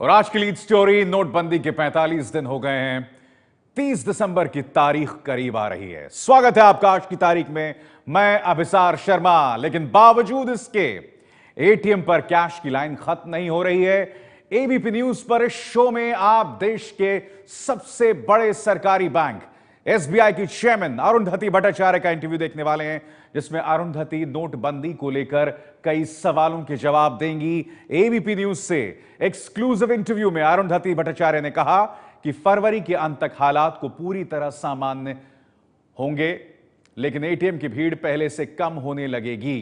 और आज की लीड स्टोरी, नोटबंदी के 45 दिन हो गए हैं। 30 दिसंबर की तारीख करीब आ रही है। स्वागत है आपका आज की तारीख में। मैं अभिसार शर्मा। लेकिन बावजूद इसके एटीएम पर कैश की लाइन खत्म नहीं हो रही है। एबीपी न्यूज पर इस शो में आप देश के सबसे बड़े सरकारी बैंक एसबीआई की चेयरमैन अरुंधति भट्टाचार्य का इंटरव्यू देखने वाले हैं, जिसमें अरुंधति नोटबंदी को लेकर कई सवालों के जवाब देंगी। एबीपी न्यूज से एक्सक्लूसिव इंटरव्यू में अरुंधति भट्टाचार्य ने कहा कि फरवरी के अंत तक हालात को पूरी तरह सामान्य होंगे, लेकिन एटीएम की भीड़ पहले से कम होने लगेगी।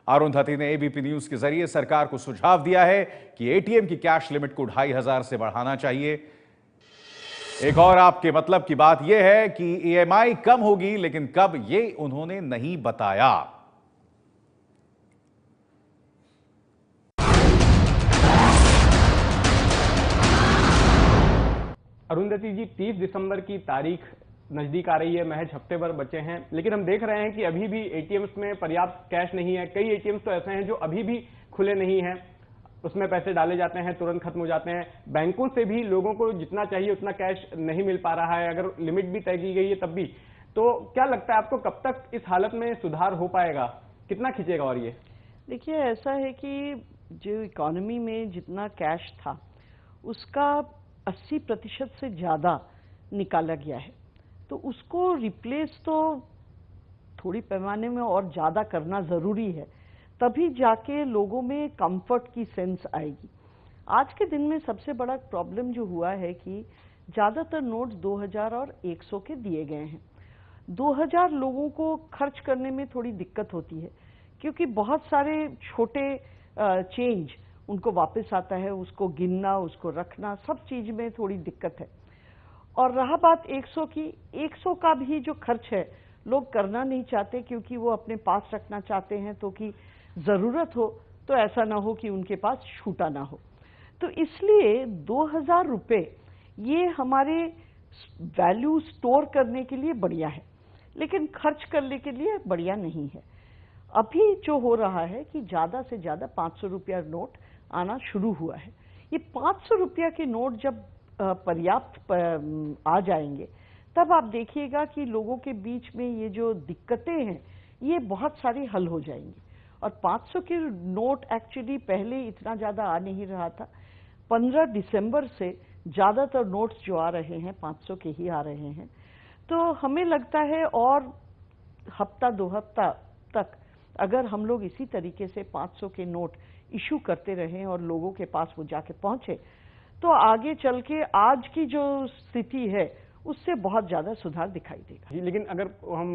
अरुंधति ने एबीपी न्यूज के जरिए सरकार को सुझाव दिया है कि एटीएम की कैश लिमिट को 2500 से बढ़ाना चाहिए। एक और आपके मतलब की बात यह है कि ईएमआई कम होगी, लेकिन कब ये उन्होंने नहीं बताया। अरुंधति जी, 30 दिसंबर की तारीख नजदीक आ रही है, महज हफ्ते भर बचे हैं, लेकिन हम देख रहे हैं कि अभी भी एटीएम्स में पर्याप्त कैश नहीं है। कई एटीएम्स तो ऐसे हैं जो अभी भी खुले नहीं हैं, उसमें पैसे डाले जाते हैं, तुरंत खत्म हो जाते हैं। बैंकों से भी लोगों को जितना चाहिए उतना कैश नहीं मिल पा रहा है, अगर लिमिट भी तय की गई है तब भी। तो क्या लगता है आपको, कब तक इस हालत में सुधार हो पाएगा, कितना खींचेगा? और ये देखिए, ऐसा है कि जो इकोनॉमी में जितना कैश था उसका 80% से ज़्यादा निकाला गया है, तो उसको रिप्लेस तो थोड़ी पैमाने में और ज़्यादा करना ज़रूरी है, तभी जाके लोगों में कंफर्ट की सेंस आएगी। आज के दिन में सबसे बड़ा प्रॉब्लम जो हुआ है कि ज़्यादातर नोट्स 2000 और 100 के दिए गए हैं। 2000 लोगों को खर्च करने में थोड़ी दिक्कत होती है, क्योंकि बहुत सारे छोटे चेंज उनको वापस आता है, उसको गिनना, उसको रखना, सब चीज़ में थोड़ी दिक्कत है। और रहा बात 100 की, 100 का भी जो खर्च है लोग करना नहीं चाहते, क्योंकि वो अपने पास रखना चाहते हैं, तो कि ज़रूरत हो तो ऐसा ना हो कि उनके पास छूटा ना हो। तो इसलिए 2000 रुपये ये हमारे वैल्यू स्टोर करने के लिए बढ़िया है, लेकिन खर्च करने के लिए बढ़िया नहीं है। अभी जो हो रहा है कि ज़्यादा से ज़्यादा 500 रुपया नोट आना शुरू हुआ है। ये 500 रुपया के नोट जब पर्याप्त आ जाएंगे, तब आप देखिएगा कि लोगों के बीच में ये जो दिक्कतें हैं ये बहुत सारी हल हो जाएंगी। और 500 के नोट एक्चुअली पहले इतना ज़्यादा आ नहीं रहा था। 15 दिसंबर से ज़्यादातर नोट्स जो आ रहे हैं 500 के ही आ रहे हैं। तो हमें लगता है और हफ्ता 2 हफ्ता तक अगर हम लोग इसी तरीके से 500 के नोट इशू करते रहें और लोगों के पास वो जाके पहुंचे, तो आगे चल के आज की जो स्थिति है उससे बहुत ज़्यादा सुधार दिखाई देगा। जी, लेकिन अगर हम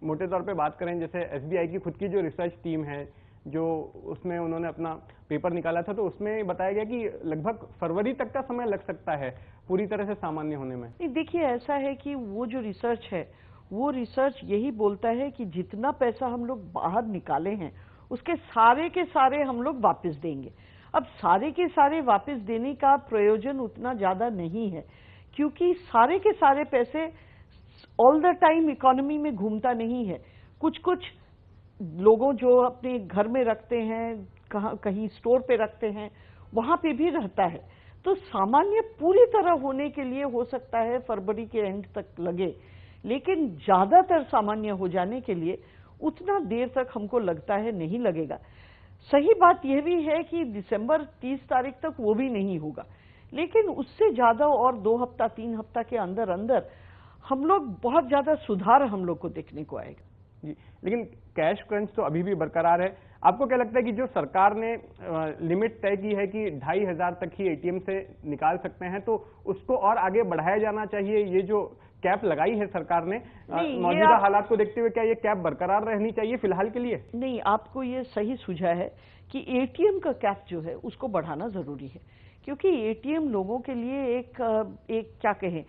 मोटे तौर पे बात करें, जैसे एसबीआई की खुद की जो रिसर्च टीम है, जो उसमें उन्होंने अपना पेपर निकाला था, तो उसमें बताया गया कि लगभग फरवरी तक का समय लग सकता है पूरी तरह से सामान्य होने में। नहीं, देखिए, ऐसा है कि वो जो रिसर्च है, वो रिसर्च यही बोलता है कि जितना पैसा हम लोग बाहर निकाले हैं उसके सारे के सारे हम लोग वापस देंगे। अब सारे के सारे वापस देने का प्रयोजन उतना ज़्यादा नहीं है, क्योंकि सारे के सारे पैसे ऑल द टाइम इकोनॉमी में घूमता नहीं है। कुछ कुछ लोगों जो अपने घर में रखते हैं, कहीं स्टोर पे रखते हैं, वहाँ पे भी रहता है। तो सामान्य पूरी तरह होने के लिए हो सकता है फरवरी के एंड तक लगे, लेकिन ज़्यादातर सामान्य हो जाने के लिए उतना देर तक हमको लगता है नहीं लगेगा। सही बात यह भी है कि दिसंबर 30 तारीख तक वो भी नहीं होगा, लेकिन उससे ज़्यादा और 2 हफ्ता 3 हफ्ता के अंदर अंदर हम लोग बहुत ज़्यादा सुधार हम लोग को देखने को आएगा। जी, लेकिन कैश क्रंच तो अभी भी बरकरार है। आपको क्या लगता है कि जो सरकार ने लिमिट तय की है कि 2500 तक ही एटीएम से निकाल सकते हैं, तो उसको और आगे बढ़ाया जाना चाहिए? ये जो कैप लगाई है सरकार ने, मौजूदा हालात को देखते हुए क्या ये कैप बरकरार रहनी चाहिए फिलहाल के लिए? नहीं, आपको ये सही सूझा है कि एटीएम का कैप जो है उसको बढ़ाना ज़रूरी है, क्योंकि एटीएम लोगों के लिए एक क्या कहें,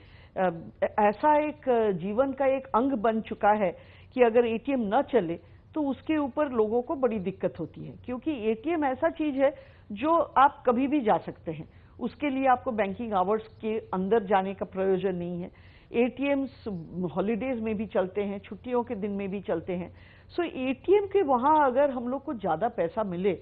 ऐसा एक जीवन का एक अंग बन चुका है कि अगर एटीएम न चले तो उसके ऊपर लोगों को बड़ी दिक्कत होती है, क्योंकि एटीएम ऐसा चीज है जो आप कभी भी जा सकते हैं। उसके लिए आपको बैंकिंग आवर्स के अंदर जाने का प्रयोजन नहीं है। एटीएम्स हॉलीडेज में भी चलते हैं, छुट्टियों के दिन में भी चलते हैं। सो एटीएम के वहाँ अगर हम लोग को ज़्यादा पैसा मिले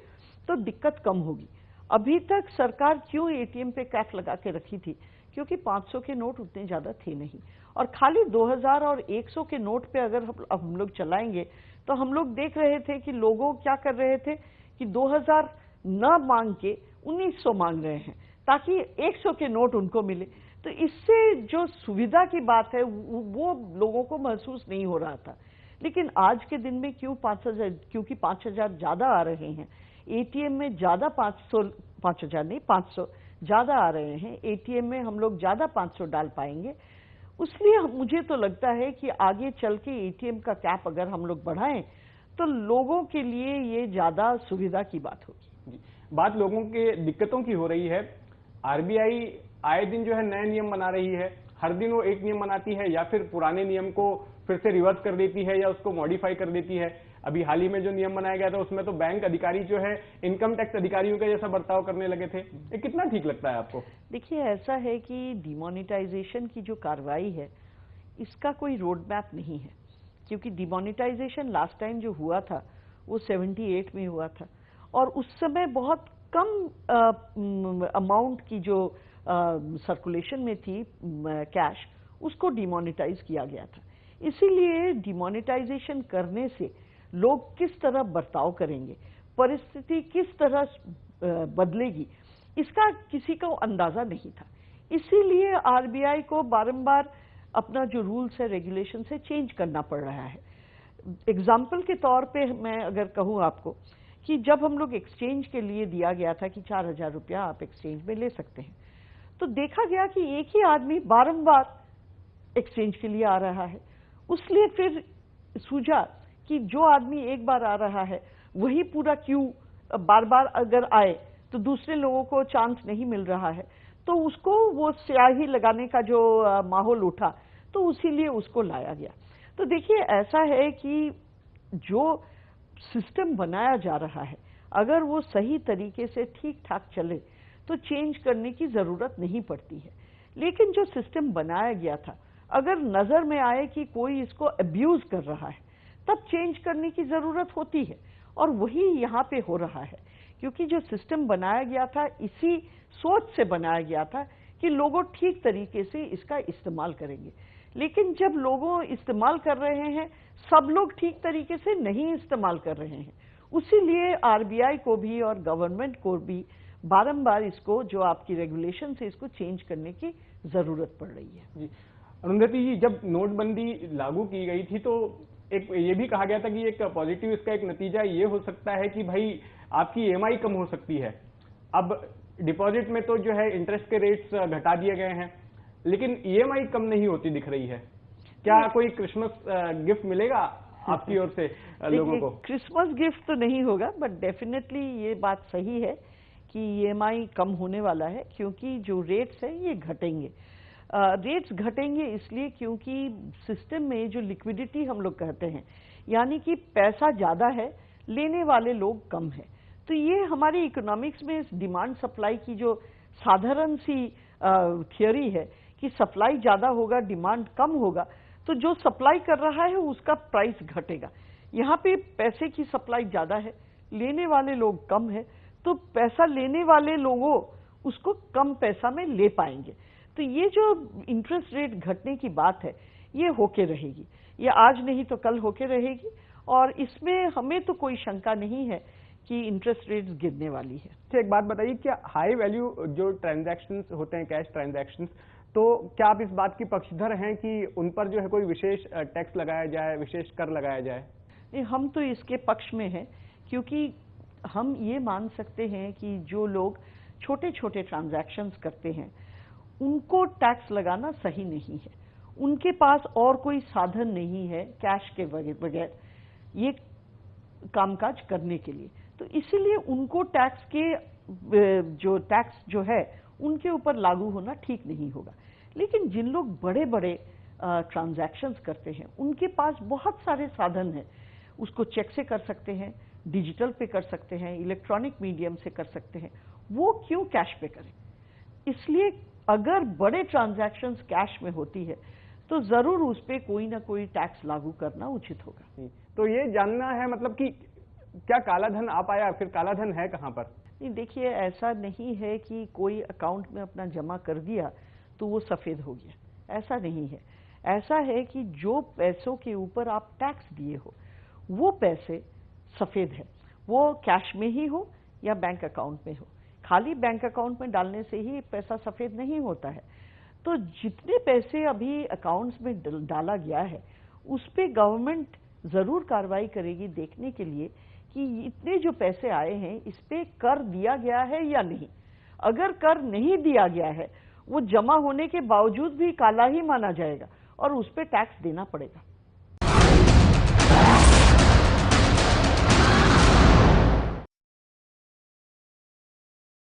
तो दिक्कत कम होगी। अभी तक सरकार क्यों एटीएम पे कैप लगा के रखी थी? क्योंकि 500 के नोट उतने ज्यादा थे नहीं, और खाली 2000 और 100 के नोट पे अगर हम लोग चलाएंगे तो हम लोग देख रहे थे कि लोगों क्या कर रहे थे कि 2000 न मांग के 1900 मांग रहे हैं ताकि 100 के नोट उनको मिले। तो इससे जो सुविधा की बात है वो लोगों को महसूस नहीं हो रहा था। लेकिन आज के दिन में क्यों 5000, क्योंकि 5000 ज्यादा आ रहे हैं एटीएम में, ज्यादा 5000 नहीं 500 ज्यादा आ रहे हैं एटीएम में, हम लोग ज्यादा 500 डाल पाएंगे। इसलिए मुझे तो लगता है कि आगे चल के एटीएम का कैप अगर हम लोग बढ़ाएं तो लोगों के लिए ये ज्यादा सुविधा की बात होगी। बात लोगों के दिक्कतों की हो रही है। आरबीआई आए दिन जो है नए नियम बना रही है, हर दिन वो एक नियम बनाती है या फिर पुराने नियम को फिर से रिवर्स कर देती है या उसको मॉडिफाई कर देती है। अभी हाल ही में जो नियम बनाया गया था उसमें तो बैंक अधिकारी जो है इनकम टैक्स अधिकारियों का जैसा बर्ताव करने लगे थे। ये कितना ठीक लगता है आपको? देखिए, ऐसा है कि डिमोनेटाइजेशन की जो कार्रवाई है इसका कोई रोड मैप नहीं है, क्योंकि डिमोनेटाइजेशन लास्ट टाइम जो हुआ था वो 78 में हुआ था, और उस समय बहुत कम अमाउंट की जो सर्कुलेशन में थी कैश, उसको डिमोनेटाइज किया गया था। इसीलिए डिमोनेटाइजेशन करने से लोग किस तरह बर्ताव करेंगे, परिस्थिति किस तरह बदलेगी, इसका किसी को अंदाजा नहीं था। इसीलिए आरबीआई को बारंबार अपना जो रूल्स है रेगुलेशन से चेंज करना पड़ रहा है। एग्जाम्पल के तौर पे मैं अगर कहूँ आपको कि जब हम लोग एक्सचेंज के लिए दिया गया था कि 4000 रुपया आप एक्सचेंज में ले सकते हैं, तो देखा गया कि एक ही आदमी बारंबार एक्सचेंज के लिए आ रहा है। उसलिए फिर सूझा कि जो आदमी एक बार आ रहा है वही पूरा क्यू बार बार अगर आए तो दूसरे लोगों को चांस नहीं मिल रहा है, तो उसको वो स्याही लगाने का जो माहौल उठा, तो उसीलिए उसको लाया गया। तो देखिए, ऐसा है कि जो सिस्टम बनाया जा रहा है अगर वो सही तरीके से ठीक ठाक चले तो चेंज करने की जरूरत नहीं पड़ती है। लेकिन जो सिस्टम बनाया गया था अगर नजर में आए कि कोई इसको अब्यूज कर रहा है तब चेंज करने की जरूरत होती है, और वही यहाँ पे हो रहा है। क्योंकि जो सिस्टम बनाया गया था इसी सोच से बनाया गया था कि लोगों ठीक तरीके से इसका इस्तेमाल करेंगे। लेकिन जब लोगों इस्तेमाल कर रहे हैं, सब लोग ठीक तरीके से नहीं इस्तेमाल कर रहे हैं। उसीलिए आरबीआई को भी और गवर्नमेंट को भी बारंबार इसको, जो आपकी रेगुलेशन है, इसको चेंज करने की जरूरत पड़ रही है। जी अरुंधति जी, जब नोटबंदी लागू की गई थी तो एक ये भी कहा गया था कि एक पॉजिटिव इसका एक नतीजा ये हो सकता है कि भाई आपकी ईएमआई कम हो सकती है। अब डिपॉजिट में तो जो है इंटरेस्ट के रेट्स घटा दिए गए हैं, लेकिन ईएमआई कम नहीं होती दिख रही है। क्या कोई क्रिसमस गिफ्ट मिलेगा आपकी ओर से लोगों को? क्रिसमस गिफ्ट तो नहीं होगा, बट डेफिनेटली ये बात सही है कि ईएमआई कम होने वाला है, क्योंकि जो रेट्स है ये घटेंगे। रेट्स घटेंगे इसलिए क्योंकि सिस्टम में जो लिक्विडिटी हम लोग कहते हैं, यानी कि पैसा ज्यादा है, लेने वाले लोग कम है। तो ये हमारी इकोनॉमिक्स में इस डिमांड सप्लाई की जो साधारण सी थियोरी है कि सप्लाई ज्यादा होगा, डिमांड कम होगा, तो जो सप्लाई कर रहा है उसका प्राइस घटेगा। यहाँ पे पैसे की सप्लाई ज्यादा है, लेने वाले लोग कम है, तो पैसा लेने वाले लोगों उसको कम पैसा में ले पाएंगे। तो ये जो इंटरेस्ट रेट घटने की बात है ये होके रहेगी, ये आज नहीं तो कल होके रहेगी, और इसमें हमें तो कोई शंका नहीं है कि इंटरेस्ट रेट गिरने वाली है। तो एक बात बताइए, क्या हाई वैल्यू जो ट्रांजैक्शंस होते हैं, कैश ट्रांजैक्शंस, तो क्या आप इस बात की पक्षधर हैं कि उन पर जो है कोई विशेष टैक्स लगाया जाए, विशेष कर लगाया जाए? नहीं, हम तो इसके पक्ष में हैं, क्योंकि हम ये मान सकते हैं कि जो लोग छोटे छोटे ट्रांजैक्शंस करते हैं उनको टैक्स लगाना सही नहीं है। उनके पास और कोई साधन नहीं है कैश के बगैर ये कामकाज करने के लिए, तो इसीलिए उनको टैक्स जो है उनके ऊपर लागू होना ठीक नहीं होगा। लेकिन जिन लोग बड़े बड़े ट्रांजैक्शंस करते हैं उनके पास बहुत सारे साधन हैं, उसको चेक से कर सकते हैं, डिजिटल पे कर सकते हैं, इलेक्ट्रॉनिक मीडियम से कर सकते हैं, वो क्यों कैश पे करें? इसलिए अगर बड़े ट्रांजैक्शंस कैश में होती है तो जरूर उस पे कोई ना कोई टैक्स लागू करना उचित होगा। तो ये जानना है मतलब कि क्या काला धन आ पाया, फिर काला धन है कहां पर? नहीं, देखिए ऐसा नहीं है कि कोई अकाउंट में अपना जमा कर दिया तो वो सफ़ेद हो गया, ऐसा नहीं है। ऐसा है कि जो पैसों के ऊपर आप टैक्स दिए हो वो पैसे सफ़ेद है, वो कैश में ही हो या बैंक अकाउंट में हो। खाली बैंक अकाउंट में डालने से ही पैसा सफ़ेद नहीं होता है। तो जितने पैसे अभी अकाउंट्स में डाला गया है उस पे गवर्नमेंट ज़रूर कार्रवाई करेगी देखने के लिए कि इतने जो पैसे आए हैं इस पे कर दिया गया है या नहीं। अगर कर नहीं दिया गया है वो जमा होने के बावजूद भी काला ही माना जाएगा और उस पे टैक्स देना पड़ेगा।